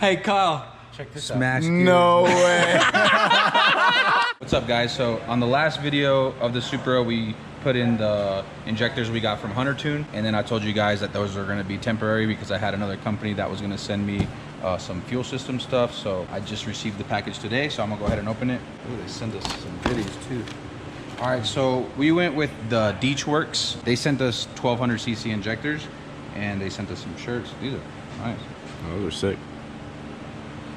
Hey, Kyle. Check this out. No way. What's up, guys? So on the last video of the Supra, we put in the injectors we got from Hunter Tune, and then I told you guys that those are going to be temporary because I had another company that was going to send me some fuel system stuff. So I just received the package today, so I'm gonna go ahead and open it. Ooh, they sent us some goodies too. All right, so we went with the Deechworks. They sent us 1200cc injectors, and they sent us some shirts. These are nice. Oh, those are sick.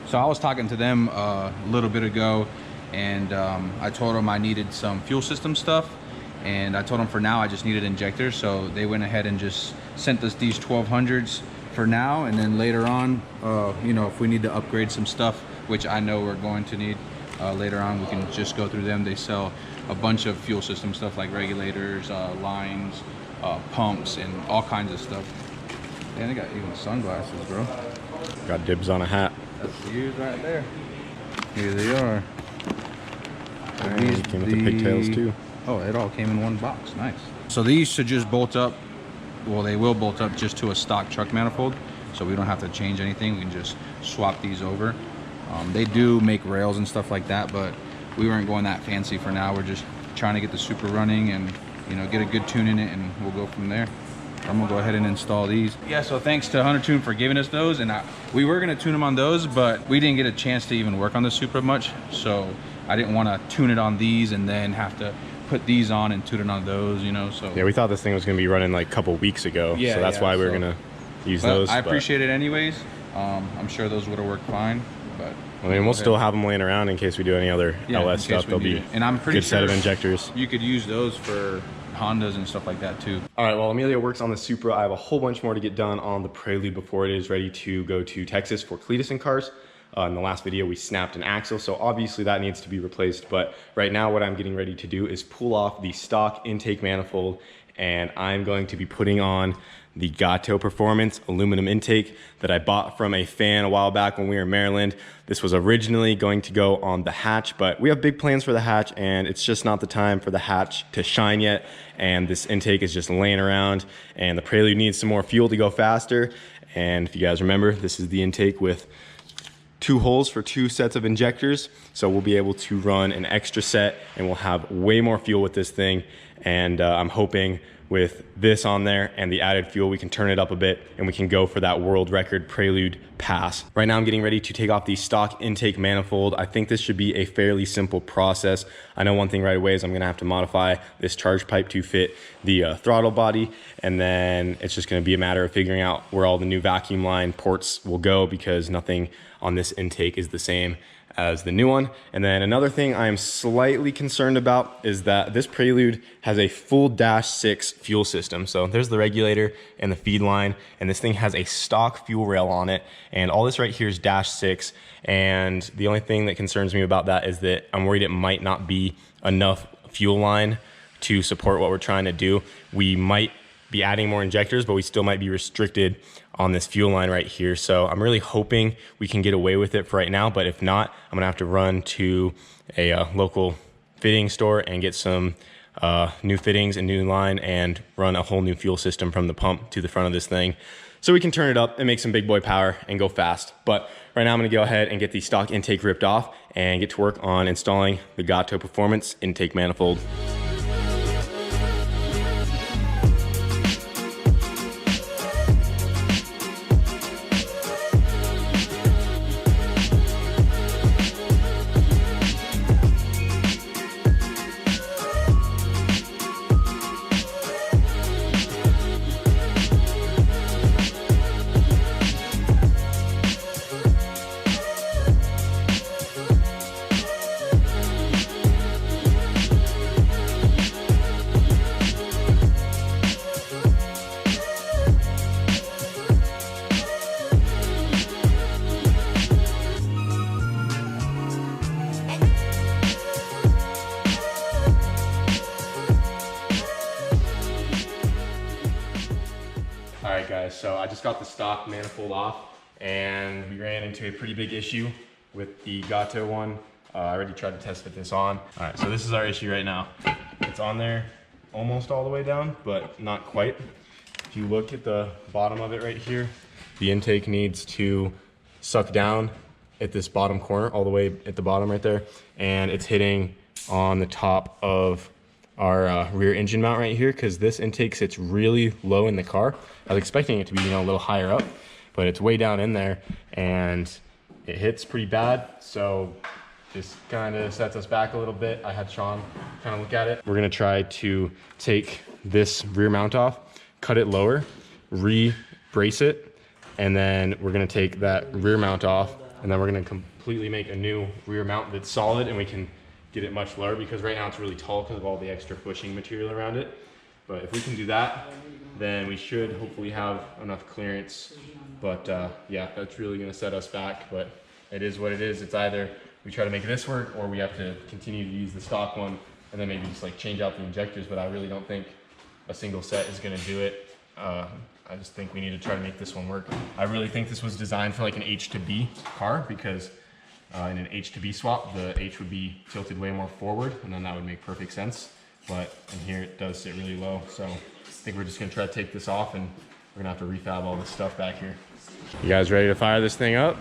So I was talking to them a little bit ago, and I told them I needed some fuel system stuff, and I told them for now I just needed injectors. So they went ahead and just sent us these 1200s for now, and then later on, you know, if we need to upgrade some stuff, which I know we're going to need later on, we can just go through them. They sell a bunch of fuel system stuff like regulators, lines, pumps, and all kinds of stuff. And they got even sunglasses, bro. Got dibs on a hat. That's the use right there. Here they are. These came with the pigtails too. Oh, it all came in one box. Nice. So these should just bolt up. Well, they will bolt up just to a stock truck manifold, so we don't have to change anything. We can just swap these over. They do make rails and stuff like that, but we weren't going that fancy for now. We're just trying to get the Supra running and, you know, get a good tune in it, and we'll go from there. I'm gonna go ahead and install these. Yeah, so thanks to Hunter Tune for giving us those, and we were gonna tune them on those, but we didn't get a chance to even work on the Supra much, so I didn't want to tune it on these and then have to put these on and tune it on those, you know. So yeah, we thought this thing was gonna be running like a couple weeks ago, so that's why we were gonna use those. I appreciate it anyways. I'm sure those would have worked fine, but I mean, we'll still have them laying around in case we do any other LS stuff. They'll be and I'm pretty good set of injectors. You could use those for Hondas and stuff like that too. All right, while Emilio works on the Supra, I have a whole bunch more to get done on the Prelude before it is ready to go to Texas for Cletus and cars. In the last video, we snapped an axle, so obviously that needs to be replaced. But right now, what I'm getting ready to do is pull off the stock intake manifold, and I'm going to be putting on the Gato Performance aluminum intake that I bought from a fan a while back when we were in Maryland. This was originally going to go on the hatch, but we have big plans for the hatch, and it's just not the time for the hatch to shine yet. And this intake is just laying around, and the Prelude needs some more fuel to go faster. And if you guys remember, this is the intake with 2 holes for 2 sets of injectors. So we'll be able to run an extra set, and we'll have way more fuel with this thing. And I'm hoping with this on there and the added fuel, we can turn it up a bit and we can go for that world record Prelude pass. Right now I'm getting ready to take off the stock intake manifold. I think this should be a fairly simple process. I know one thing right away is I'm gonna have to modify this charge pipe to fit the throttle body, and then it's just gonna be a matter of figuring out where all the new vacuum line ports will go, because nothing on this intake is the same as the new one. And then another thing I am slightly concerned about is that this Prelude has a full -6 fuel system. So there's the regulator and the feed line, and this thing has a stock fuel rail on it, and all this right here is -6. And the only thing that concerns me about that is that I'm worried it might not be enough fuel line to support what we're trying to do. We might be adding more injectors, but we still might be restricted on this fuel line right here. So I'm really hoping we can get away with it for right now, but if not, I'm gonna have to run to a local fitting store and get some new fittings and new line, and run a whole new fuel system from the pump to the front of this thing, so we can turn it up and make some big boy power and go fast. But right now I'm gonna go ahead and get the stock intake ripped off and get to work on installing the Gato Performance intake manifold. All right guys, so I just got the stock manifold off, and we ran into a pretty big issue with the Gato one. I already tried to test fit this on. All right, so this is our issue right now. It's on there almost all the way down, but not quite. If you look at the bottom of it right here, the intake needs to suck down at this bottom corner, all the way at the bottom right there, and it's hitting on the top of our rear engine mount right here, because this intake sits really low in the car. I was expecting it to be, you know, a little higher up, but it's way down in there, and it hits pretty bad. So this kind of sets us back a little bit. I had Sean kind of look at it. We're gonna try to take this rear mount off, cut it lower, re-brace it, and then we're gonna take that rear mount off, and then we're gonna completely make a new rear mount that's solid, and we can get it much lower, because right now it's really tall because of all the extra bushing material around it. But if we can do that, then we should hopefully have enough clearance. But yeah, that's really gonna set us back, but it is what it is. It's either we try to make this work, or we have to continue to use the stock one, and then maybe just like change out the injectors. But I really don't think a single set is gonna do it. I just think we need to try to make this one work. I really think this was designed for like an H to B car, because in an H to B swap, the H would be tilted way more forward, and then that would make perfect sense. But in here it does sit really low. So I think we're just gonna try to take this off, and we're gonna have to refab all this stuff back here. You guys ready to fire this thing up?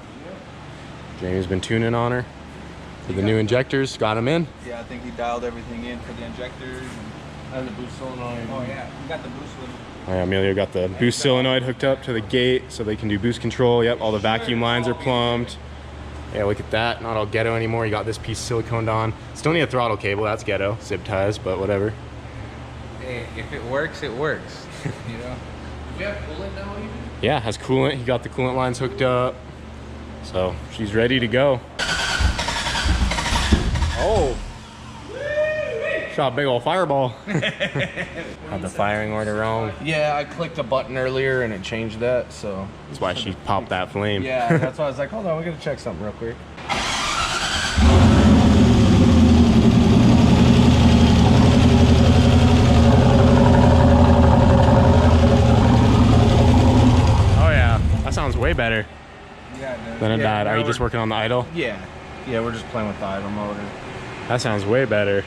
Jamie's been tuning on her for the new injectors, got them in. Yeah, I think he dialed everything in for the injectors. And the boost solenoid. Oh yeah, we got the boost with Oh yeah, Emilio got the boost solenoid hooked up to the gate so they can do boost control. Yep, all the vacuum lines are plumbed. Yeah, look at that, not all ghetto anymore. You got this piece siliconed on. Still need a throttle cable, that's ghetto. Zip ties, but whatever. Hey, if it works, it works. You know? Do you have coolant now even? Yeah, has coolant. He got the coolant lines hooked up. So she's ready to go. Oh! Shot a big old fireball. Had the firing order wrong. Yeah, I clicked a button earlier and it changed that, so. That's why she popped that flame. Yeah, that's why I was like, hold on, we gotta check something real quick. Oh yeah, that sounds way better Yeah, than it died. Are you just working on the idle? Yeah. Yeah, we're just playing with the idle motor. That sounds way better.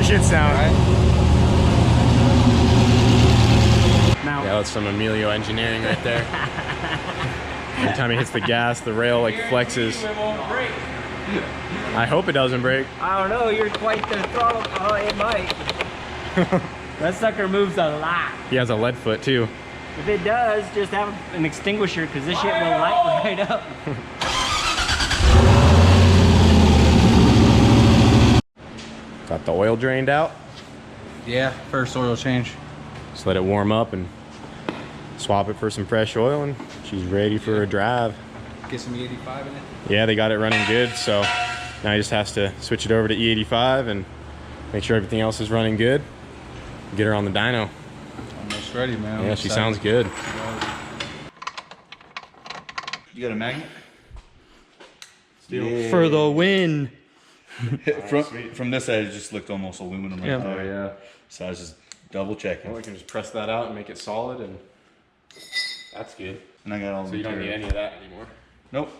Should sound right. Now, yeah, that's some Emilio engineering right there. Every time he hits the gas, the rail like flexes. It won't break. I hope it doesn't break. I don't know. You're quite the throttle. Oh, it might. That sucker moves a lot. He has a lead foot too. If it does, just have an extinguisher, because this shit will light right up. Got the oil drained out. Yeah, first oil change. Just let it warm up and swap it for some fresh oil, and she's ready for a drive. Get some E85 in it. Yeah, they got it running good, so now he just has to switch it over to E85 and make sure everything else is running good. Get her on the dyno. Almost ready, man. Yeah, she sounds good. You got a magnet? Yeah. For the win. From this side, it just looked almost aluminum. Yeah. Oh yeah. So I was just double checking. Well, we can just press that out and make it solid, and that's good. And I got all the So you don't need material. any of that anymore. Nope.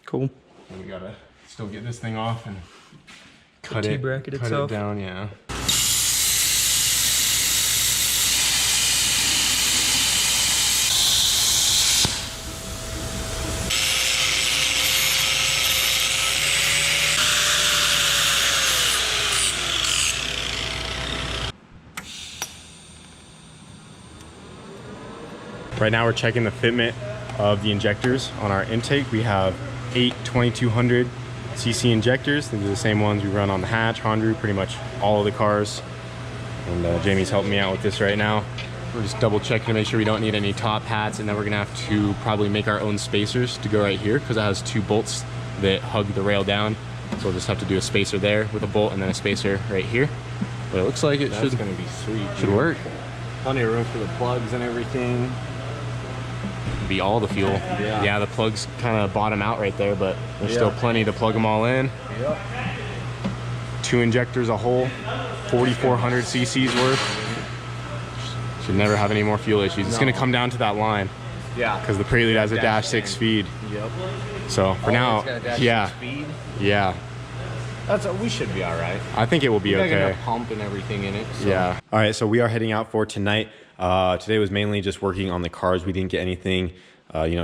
Cool. And we gotta still get this thing off and cut T-bracket it itself. down. Yeah. Right now we're checking the fitment of the injectors on our intake. We have 8 2200 cc injectors. These are the same ones we run on the hatch, Honda, pretty much all of the cars. And Jamie's helping me out with this right now. We're just double checking to make sure we don't need any top hats, and then we're gonna have to probably make our own spacers to go right here, because it has 2 bolts that hug the rail down. So we'll just have to do a spacer there with a bolt and then a spacer right here. But it looks like it That's gonna be sweet. should work. Plenty of room for the plugs and everything. to be all the fuel. Yeah, the plugs kind of bottom out right there, but there's still plenty to plug them all in. Yep. 2 injectors a hole, 4,400 cc's worth. Should never have any more fuel issues. It's gonna come down to that line. Yeah. Because the Prelude has a -6 speed. Yep. So for now, It's got a yeah, speed. yeah. We should be all right. I think it will be We got okay. a pump and everything in it. So. Yeah. All right, so we are heading out for tonight. Today was mainly just working on the cars. We didn't get anything,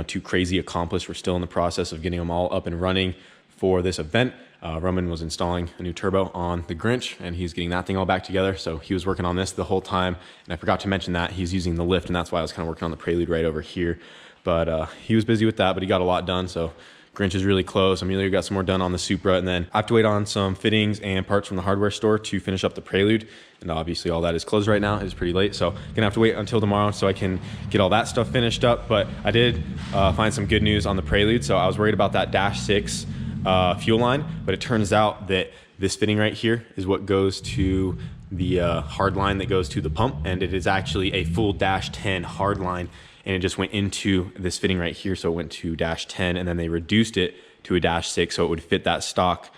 too crazy accomplished. We're still in the process of getting them all up and running for this event. Roman was installing a new turbo on the Grinch, and he's getting that thing all back together. So he was working on this the whole time, and I forgot to mention that he's using the lift, and that's why I was kind of working on the Prelude right over here. But he was busy with that, but he got a lot done. So Grinch is really close. Amelia got some more done on the Supra, and then I have to wait on some fittings and parts from the hardware store to finish up the Prelude. And obviously all that is closed right now. It's pretty late, so gonna have to wait until tomorrow so I can get all that stuff finished up. But I did find some good news on the Prelude. So I was worried about that -6 fuel line, but it turns out that this fitting right here is what goes to the hard line that goes to the pump, and it is actually a full -10 hard line, and it just went into this fitting right here. So it went to -10, and then they reduced it to a -6 so it would fit that stock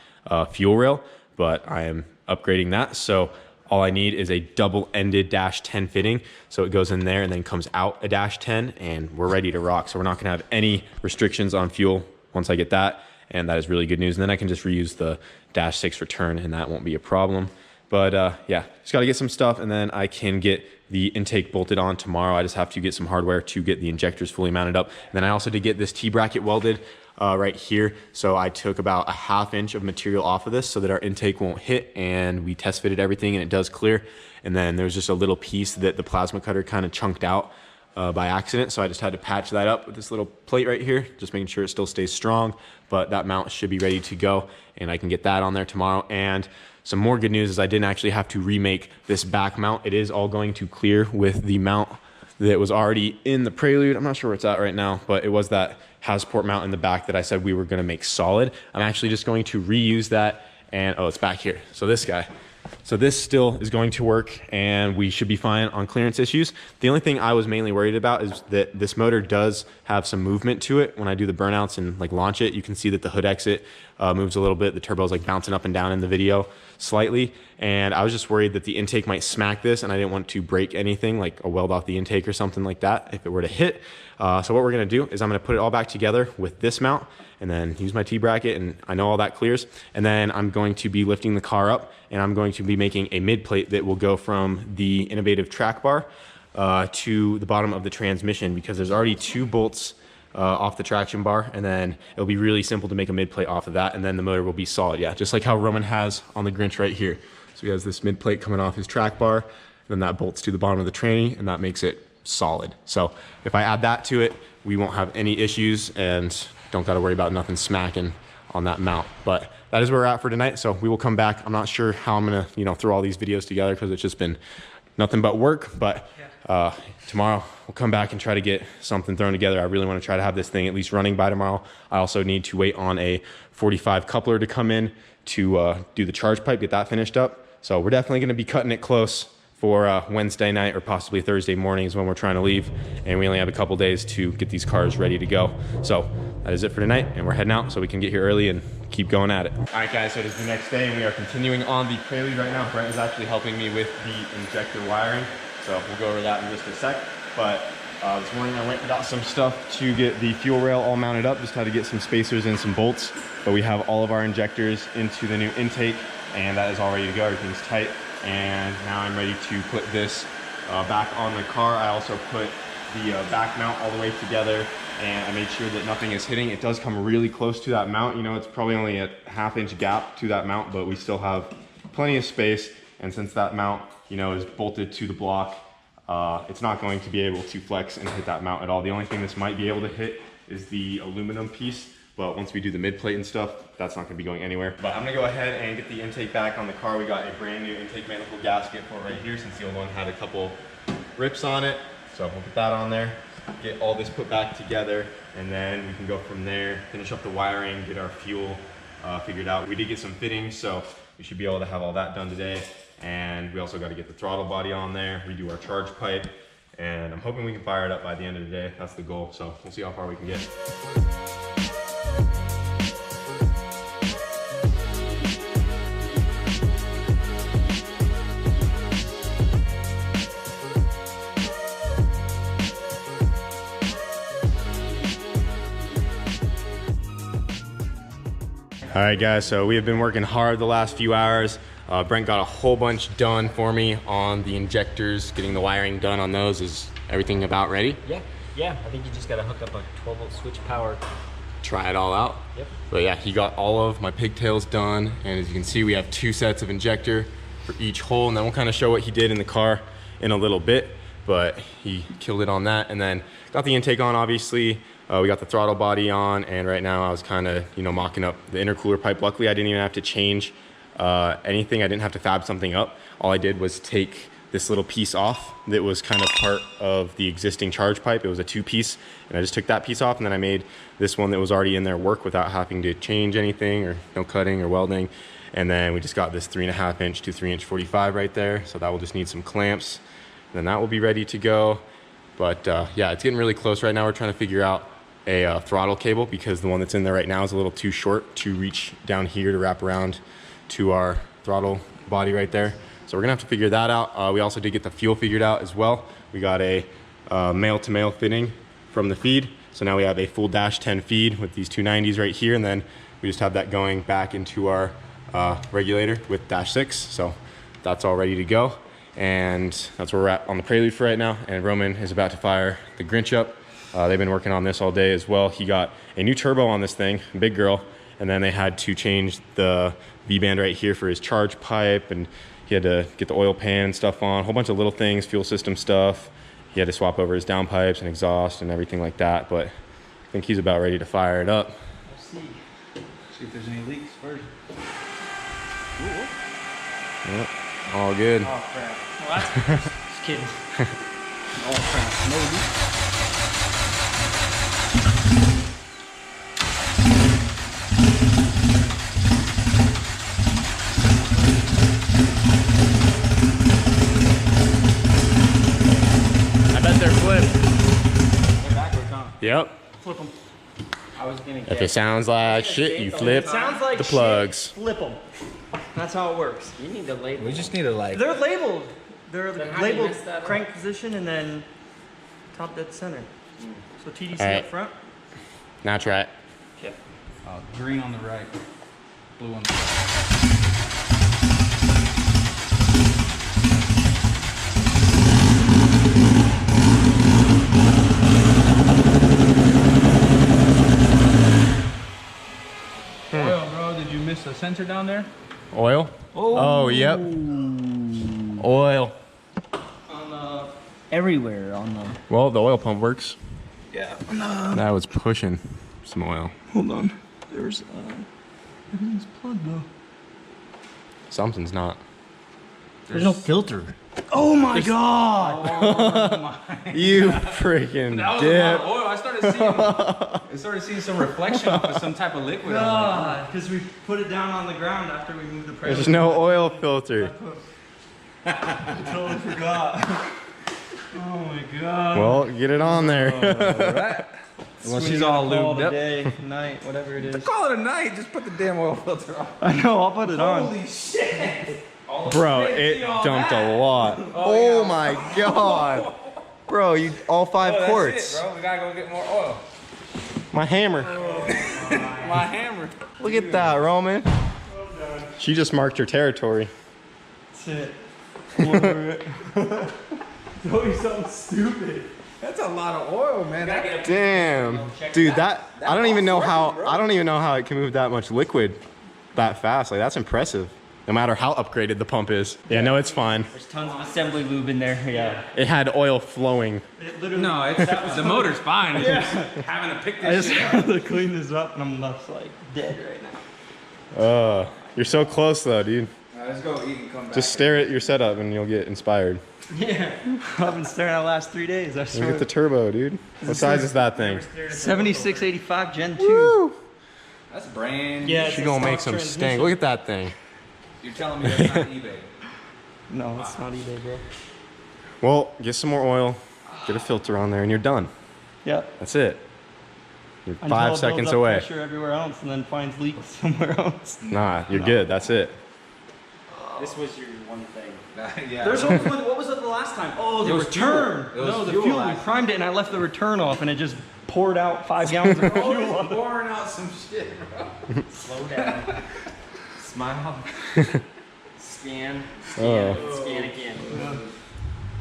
fuel rail, but I am upgrading that. So all I need is a double-ended -10 fitting. So it goes in there and then comes out a -10, and we're ready to rock. So we're not gonna have any restrictions on fuel once I get that. And that is really good news. And then I can just reuse the -6 return, and that won't be a problem. But yeah, just got to get some stuff, and then I can get the intake bolted on tomorrow. I just have to get some hardware to get the injectors fully mounted up. And then I also did get this T-bracket welded right here. So I took about a 1/2 inch of material off of this so that our intake won't hit, and we test fitted everything, and it does clear. And then there's just a little piece that the plasma cutter kind of chunked out by accident, so I just had to patch that up with this little plate right here, just making sure it still stays strong. But that mount should be ready to go, and I can get that on there tomorrow. And some more good news is I didn't actually have to remake this back mount. It is all going to clear with the mount that was already in the Prelude. I'm not sure where it's at right now, but it was that Hasport mount in the back that I said we were gonna make solid. I'm actually just going to reuse that, and oh, it's back here. So this guy. So this still is going to work, and we should be fine on clearance issues. The only thing I was mainly worried about is that this motor does have some movement to it. When I do the burnouts and like launch it, you can see that the hood exit moves a little bit. The turbo is like bouncing up and down in the video slightly. And I was just worried that the intake might smack this, and I didn't want to break anything like a weld off the intake or something like that if it were to hit. So what we're gonna do is I'm gonna put it all back together with this mount, and then use my T-bracket, and I know all that clears. And then I'm going to be lifting the car up, and I'm going to be making a mid plate that will go from the innovative track bar to the bottom of the transmission, because there's already 2 bolts off the traction bar, and then it'll be really simple to make a mid plate off of that, and then the motor will be solid. Yeah, just like how Roman has on the Grinch right here. So he has this mid plate coming off his track bar, and then that bolts to the bottom of the tranny, and that makes it solid. So if I add that to it, we won't have any issues, and don't got to worry about nothing smacking on that mount. But that is where we're at for tonight. So we will come back. I'm not sure how I'm gonna, throw all these videos together, because it's just been nothing but work. But tomorrow we'll come back and try to get something thrown together. I really want to try to have this thing at least running by tomorrow. I also need to wait on a 45 coupler to come in to do the charge pipe, get that finished up. So we're definitely going to be cutting it close for Wednesday night or possibly Thursday mornings when we're trying to leave, and we only have a couple days to get these cars ready to go. So that is it for tonight, and we're heading out so we can get here early and keep going at it. All right, guys, so it is the next day, and we are continuing on the Prelude right now. Brent is actually helping me with the injector wiring, so we'll go over that in just a sec. But this morning I went and got some stuff to get the fuel rail all mounted up. Just had to get some spacers and some bolts, but we have all of our injectors into the new intake, and that is all ready to go. Everything's tight. And now I'm ready to put this back on the car. I also put the back mount all the way together, and I made sure that nothing is hitting. It does come really close to that mount. It's probably only a 1/2 inch gap to that mount, but we still have plenty of space. And since that mount, is bolted to the block, it's not going to be able to flex and hit that mount at all. The only thing this might be able to hit is the aluminum piece. But once we do the mid plate and stuff, that's not gonna be going anywhere. But I'm gonna go ahead and get the intake back on the car. We got a brand new intake manifold gasket for it right here, since the old one had a couple rips on it. So we'll put that on there, get all this put back together, and then we can go from there, finish up the wiring, get our fuel figured out. We did get some fittings, so we should be able to have all that done today. And we also got to get the throttle body on there, redo our charge pipe, and I'm hoping we can fire it up by the end of the day. That's the goal, so we'll see how far we can get. All right, guys, so we have been working hard the last few hours. Brent got a whole bunch done for me on the injectors, getting the wiring done on those. Is everything about ready? Yeah, I think you just gotta hook up a 12-volt switch power. Try it all out. Yep. But yeah, he got all of my pigtails done, and as you can see, we have 2 sets of injector for each hole, and then we'll kind of show what he did in the car in a little bit, but he killed it on that. And then got the intake on, obviously. We got the throttle body on, and right now I was kind of, you know, mocking up the intercooler pipe. Luckily, I didn't even have to change anything. I didn't have to fab something up. All I did was take this little piece off that was kind of part of the existing charge pipe. It was a 2-piece, and I just took that piece off, and then I made this one that was already in there work without having to change anything or no cutting or welding. And then we just got this 3.5-inch to 3-inch 45 right there. So that will just need some clamps, and then that will be ready to go. But yeah, it's getting really close right now. We're trying to figure out a throttle cable, because the one that's in there right now is a little too short to reach down here to wrap around to our throttle body right there. So we're gonna have to figure that out. We also did get the fuel figured out as well. We got a male-to-male fitting from the feed. So now we have a full dash 10 feed with these 290s right here, and then we just have that going back into our regulator with dash 6. So that's all ready to go. And that's where we're at on the Prelude for right now. And Roman is about to fire the Grinch up. They've been working on this all day as well. He got a new turbo on this thing, big girl, and then they had to change the V-band right here for his charge pipe, and he had to get the oil pan stuff on, a whole bunch of little things, fuel system stuff. He had to swap over his downpipes and exhaust and everything like that, but I think he's about ready to fire it up. Let's see. See if there's any leaks first. Yep, all good. Oh crap. Well, that's just kidding. Oh crap, no leaks. They're flipped. They're backwards, huh? Yep. Flip them. I was gonna If it sounds like shit, you flip It sounds like the plugs. shit, flip them. That's how it works. You need to label. We just need to like. They're labeled. They're Then how do you labeled mess that up? crank position and then top dead center. So TDC All right. up front. Now try it. Okay. Green on the right, blue on the left. Oil, bro. Did you miss the sensor down there? Oil? Oh, yep. Oil. On everywhere on the. Well, the oil pump works. Yeah. That was pushing some oil. Hold on. There's everything's plugged though. Something's not. There's no filter. Oh my god! You freaking That was a lot of oil. I started seeing some reflection off of some type of liquid. God, because we put it down on the ground after we moved the pressure. There's no oil filter. I totally forgot. Oh my god. Well, get it on there. Well, she's all lubed up. Day, night, whatever it is. Call it a night. Just put the damn oil filter on. I know. I'll put it on. Holy shit! Bro, it dumped a lot. Oh my god. Bro, you all 5 quarts. It, bro. We gotta go get more oil. My hammer. My hammer. Look at that, Roman. She just marked her territory. That's it. Over it. Doing something stupid. That's a lot of oil, man. Damn. Dude, that I don't even know how it can move that much liquid that fast. Like, that's impressive. No matter how upgraded the pump is. Yeah, no, it's fine. There's tons of assembly lube in there. Yeah. It had oil flowing. It literally. No, it's, the motor's fine. It's just having to pick I this just shit have up. to clean this up, and I'm just like dead right now. You're so close though, dude. Let's go eat and come back. Just stare at your setup and you'll get inspired. Yeah. I've been staring at the last 3 days. I Look swear. at the turbo, dude. What size is that thing? 7685 Gen 2. Woo! That's brand. Yeah. She gonna make some stink. Look at that thing. You're telling me that's not eBay? No, it's not eBay, bro. Well, get some more oil. Get a filter on there and you're done. Yep. That's it. You're Until 5 it seconds builds up away. pressure everywhere else and then finds leaks somewhere else. Nah, you're good. That's it. This was your one thing. Yeah. There's also, what was it the last time? Oh, the return. No, the fuel. We primed it and I left the return off and it just poured out 5 gallons of fuel on the pouring out some shit, bro. Slow down. Smile. Scan. Scan again.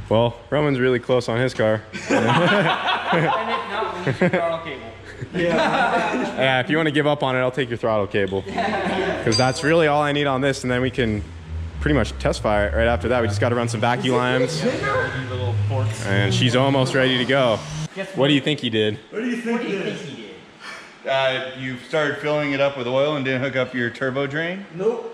Well, Roman's really close on his car. And if not, we need your throttle cable. Yeah, if you want to give up on it, I'll take your throttle cable. Because that's really all I need on this, and then we can pretty much test fire it right after that. We just got to run some vacuum lines. And she's almost ready to go. What do you think he did? What do you think he did? You started filling it up with oil and didn't hook up your turbo drain? Nope.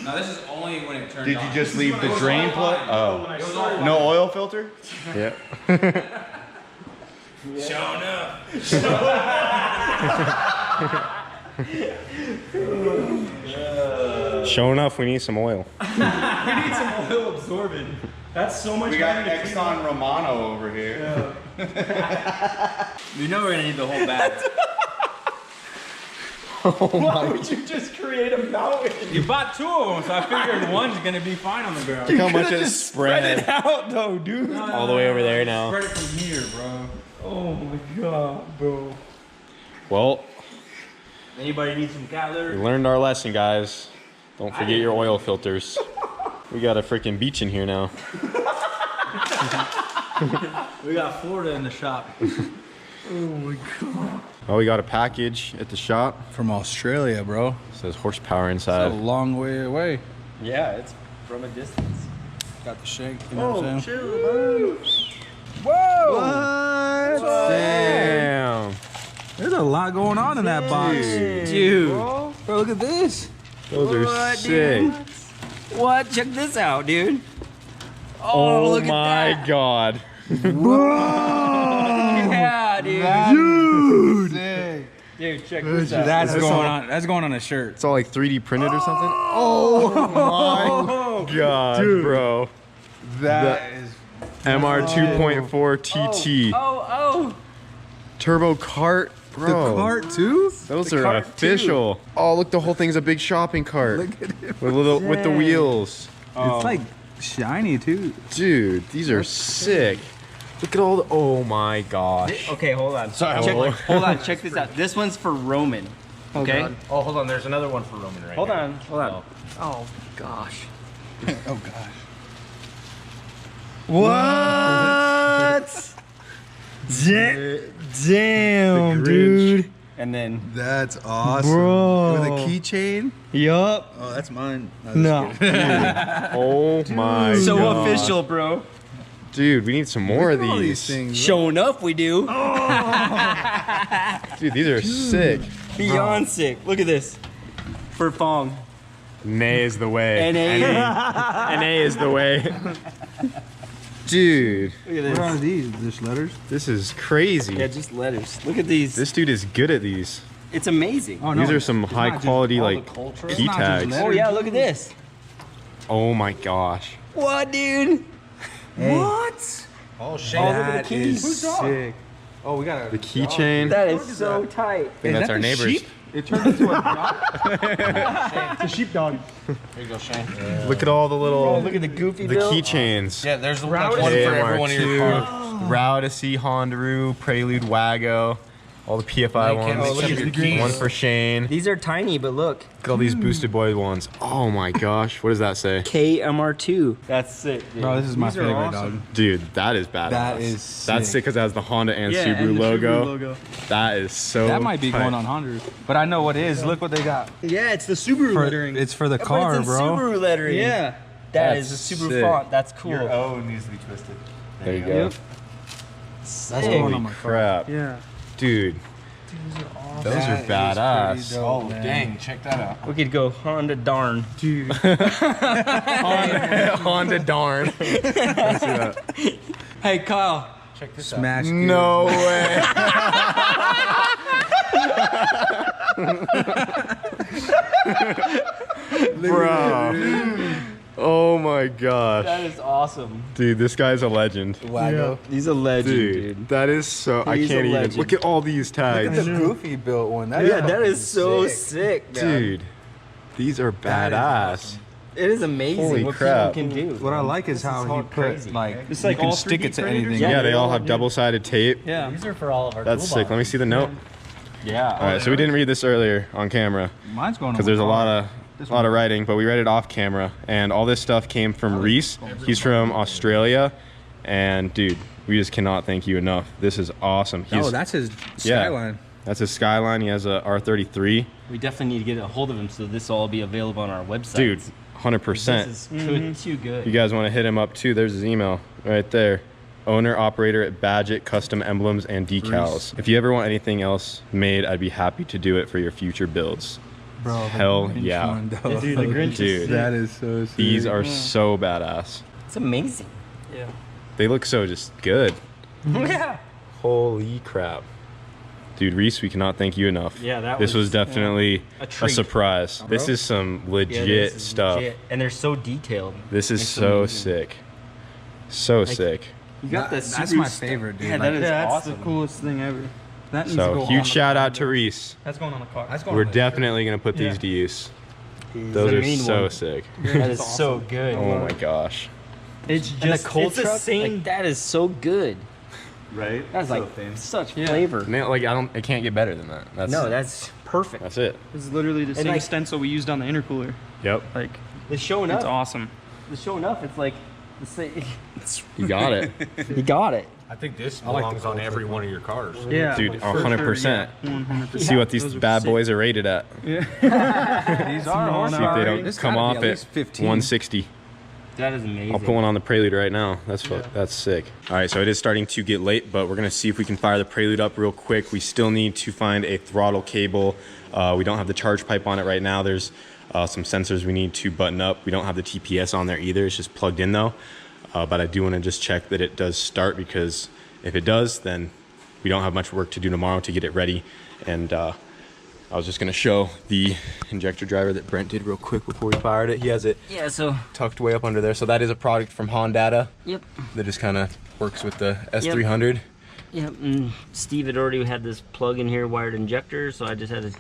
No, this is only when it turned Did on. you just leave the drain plug? Oh. No oil filter? Yeah. Showing up. Sure enough, we need some oil. We need some oil absorbent. That's so much We got better to clean up. Exxon Romano over here. You know we're gonna need the whole bag. Why would you just create a mountain? You bought 2 of them, so I figured one's gonna be fine on the ground. Look how much it spread out though, dude. all the way over there now. Spread it from here, bro. Oh my god, bro. Well, Anybody need some cat we litter? learned our lesson, guys. Don't forget your oil filters. We got a freaking beach in here now. We got Florida in the shop. Oh my god. Oh, we got a package at the shop. From Australia, bro. It says horsepower It's a inside. long way away. Yeah, it's from a distance. Got the shank, you know what I'm saying? chill, Whoa! Damn. There's a lot going on in that box. dude. Bro, look at this. Those are sick. What? Check this out, dude. Oh, look at my that. god. Yeah, dude. Dude, check this out. That's going on. That's going on a shirt. It's all like 3D printed or something. Oh my god, bro. That is MR 2.4 TT. Oh. Turbo cart, the bro. cart too. Those are official. Oh, look, the whole thing's a big shopping cart. Look at it. With the wheels. It's like shiny too. Dude, these are sick. Look at all the, oh my gosh. Okay, hold on. Sorry, Hold on, check this out. This one's for Roman. Okay? Oh, hold on. There's another one for Roman right Hold here. on. Oh, gosh. Oh gosh. What? Damn, dude. And then, That's awesome. Bro. With a keychain. yup. Oh, that's mine. No. Oh my So gosh. official, bro. Dude, we need some more of All these. things. Showing up, we do. Dude, these are sick. Beyond sick. Look at this. For Fong. Nay is the way. NA. NA is the way. Dude, Look at What are this. these? Just letters? this is crazy. Yeah, just letters. Look at these. This dude is good at these. It's amazing. Oh, These are some it's high not just quality all like the culture. key It's not just tags. letters. Oh, yeah, look at this. Oh my gosh. What, dude? Hey. What? Oh shit. Oh, look at the That keys. is sick. Oh, we got The keychain. That is so tight. I think that's our neighbors. It turned into a dog. It's a sheepdog. Here you go, Shane. Look at all the Oh, little look at the goofy the bill. keychains. Yeah, there's one Route for every AMR2, one of your cars. Rowdesy, Hondaroo, Prelude, Wago, all the PFI They can't ones. accept your keys. One for Shane. These are tiny, but look. Look at all these Boostedboiz ones. Oh my gosh, what does that say? KMR2. That's sick, dude. Bro, this is my These are favorite, awesome. dog. Dude, that is badass. That is That's sick. sick because it has the Honda and Yeah, Subaru and the logo. Subaru logo. That is so That might be tight. going on Honda, but I know what it is. Look what they got. Yeah, it's the Subaru lettering. It's for the But car, it's in bro. Subaru lettering. Yeah. That's That's a Subaru sick. font. That's cool. Your O needs to be twisted. There you go. Yep. That's going Holy on my car. crap. Yeah. Dude. Those That are is badass. pretty dope, Oh, man. dang. Check that out. We could go Honda darn. Dude. Honda darn. Let's see that. Hey, Kyle. Check this Smash. No way. Bro. Oh my gosh. That is awesome. Dude, this guy's a legend. Wago. He's a legend, Dude, that is so, I He's can't a even, legend. look at all these tags. Look at the Goofy built one. That Yeah, that is so sick, man. Dude, these are badass. It is amazing Holy what crap. people can do. What I like is how he all put crazy. like It's you like can all stick 3D it to printers? anything. Yeah, they they all all have do. double-sided tape. Yeah. These are for all of our That's sick. Let me see the note. Yeah. All right, so we didn't read this earlier on camera Mine's going because there's a lot of writing, but we read it off camera, and all this stuff came from Reese. He's from Australia, and dude, we just cannot thank you enough. This is awesome. Oh, that's his Skyline. That's his Skyline. He has a R33. We definitely need to get a hold of him so this will all be available on our website. Dude, 100%. This is too good. You guys want to hit him up too? There's his email right there. Owner operator at Badget Custom Emblems and Decals. If you ever want anything else made, I'd be happy to do it for your future builds. Bro, the Hell Grinch yeah. one, though. Dude, the Grinch Dude. is sick. That is so sick. These are so badass. It's amazing. Yeah. They look so just good. Yeah. Holy crap. Dude, Reese, we cannot thank you enough. Yeah, that this was, was definitely a a treat. surprise. This is some legit this is stuff. legit. And they're so detailed. This is It's so amazing. sick. So sick. You got That's the my favorite, dude. Yeah, Like, that's That's the coolest thing ever. That needs to So go huge on shout out to Reese. That's going on the car. That's We're definitely gonna put these to use. Those the are main so one. sick. That is so good. Oh my gosh. It's And just the cold it's the truck, same. like, that is so good. Right? That's like such flavor. Man, like it can't get better than that. That's No, that's perfect. that's it. It's literally the same like- stencil we used on the intercooler. Yep. Like It's showing it's up. awesome. It's showing up. It's like the same. You got it. You got it. I think this belongs on every one of your cars. Yeah, Dude, for 100%. Sure, yeah. 100%. See what these Those are bad sick. boys are rated at. These are on See if our they rating. don't It's come gotta be off at at least 15. 160. That is amazing. I'll put one on the Prelude right now. That's sick. All right, so it is starting to get late, but we're gonna see if we can fire the Prelude up real quick. We still need to find a throttle cable. We don't have the charge pipe on it right now. There's some sensors we need to button up. We don't have the TPS on there either. It's just plugged in though. But I do want to just check that it does start, because if it does, then we don't have much work to do tomorrow to get it ready. And I was just gonna show the injector driver that Brent did real quick before we fired it. He has it Yeah. So. tucked way up under there. So that is a product from Honda Yep. that just kind of works with the S300. Yep. And Steve had already had this plug in here, wired injector, so I just had to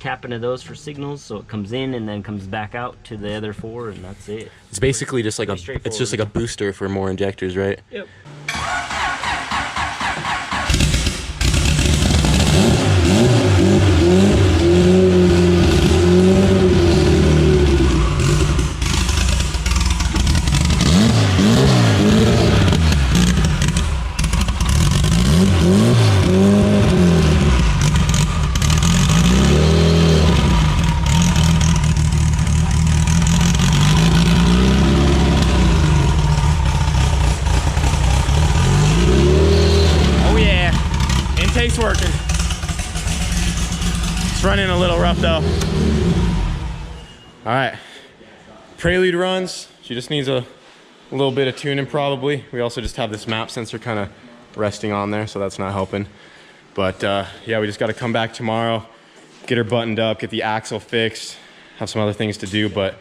tap into those for signals, so it comes in and then comes back out to the other four, and that's it. It's basically just like Pretty it's just like a booster for more injectors, right? Yep. Oh yeah, intake's working. It's running a little rough though. All right, Prelude runs. She just needs a little bit of tuning probably. We also just have this map sensor kind of resting on there, so that's not helping. But yeah, we just got to come back tomorrow, get her buttoned up, get the axle fixed, have some other things to do, but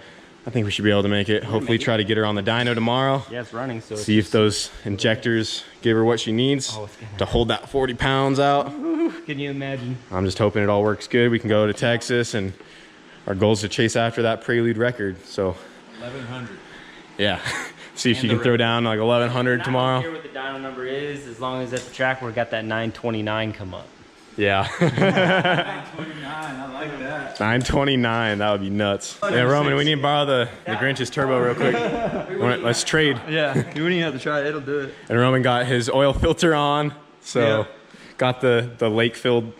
I think we should be able to make it. Hopefully try to get her on the dyno tomorrow. Yeah, it's running. So See if those injectors give her what she needs to hold that 40 pounds out. Can you imagine? I'm just hoping it all works good. We can go to Texas, and our goal is to chase after that Prelude record. So 1100. yeah, see if she can throw down like 1100 I don't tomorrow. care what the dyno number is, as long as at the track we got that 929 come up. Yeah. 29. I like that. 929, that would be nuts. Yeah, Roman, we need to borrow the Grinch's turbo real quick. Let's trade. Yeah, you wouldn't even have to try it. It'll do it. And Roman got his oil filter on, so Yeah. got the lake filled,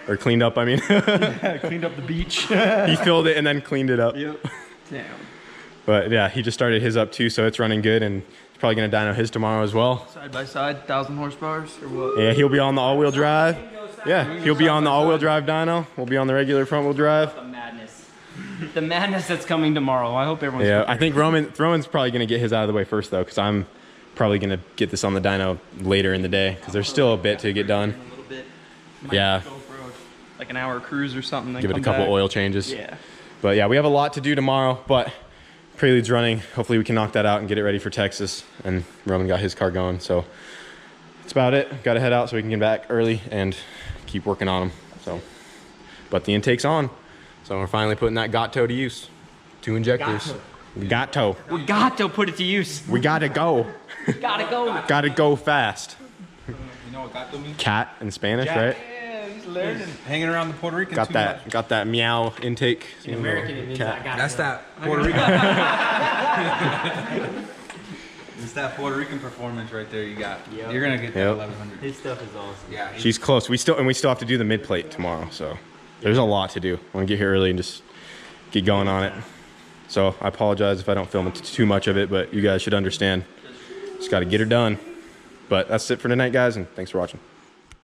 or cleaned up, I mean. Yeah, cleaned up the beach. He filled it and then cleaned it up. Yep. Damn. But yeah, he just started his up too, so it's running good, and he's probably gonna dyno his tomorrow as well. Side by side, 1,000 horsepower or what? Yeah, he'll be on the all-wheel drive. Yeah, he'll be on the all-wheel drive dyno. We'll be on the regular front-wheel drive. The madness. The madness that's coming tomorrow. I hope everyone's Yeah, prepared. I think Roman's probably gonna get his out of the way first though, because I'm probably gonna get this on the dyno later in the day, because there's still a bit to get done. A little bit. Yeah. Go for like an hour cruise or something. Then Give it a come couple back. oil changes. Yeah. But yeah, we have a lot to do tomorrow, but Prelude's running. Hopefully we can knock that out and get it ready for Texas. And Roman got his car going. So that's about it. Got to head out so we can get back early and keep working on them. So, but the intake's on. So we're finally putting that Gato to use. 2 injectors. Gato. We got to put it to use. We gotta go. Gotta go. Gotta go fast. You know what gato means? Cat in Spanish, right? Yeah, he's learning. Hanging around the Puerto Rican Got too that. much. Got that meow intake. In American, it means I gotta That's go. that Puerto Rican. It's that Puerto Rican performance right there. You got. Yep. You're gonna get that Yep. 1100. His stuff is awesome. Yeah. She's close. We still have to do the mid plate tomorrow. So there's a lot to do. I want to get here early and just get going on it. So I apologize if I don't film too much of it, but you guys should understand. Just got to get her done. But that's it for tonight, guys, and thanks for watching.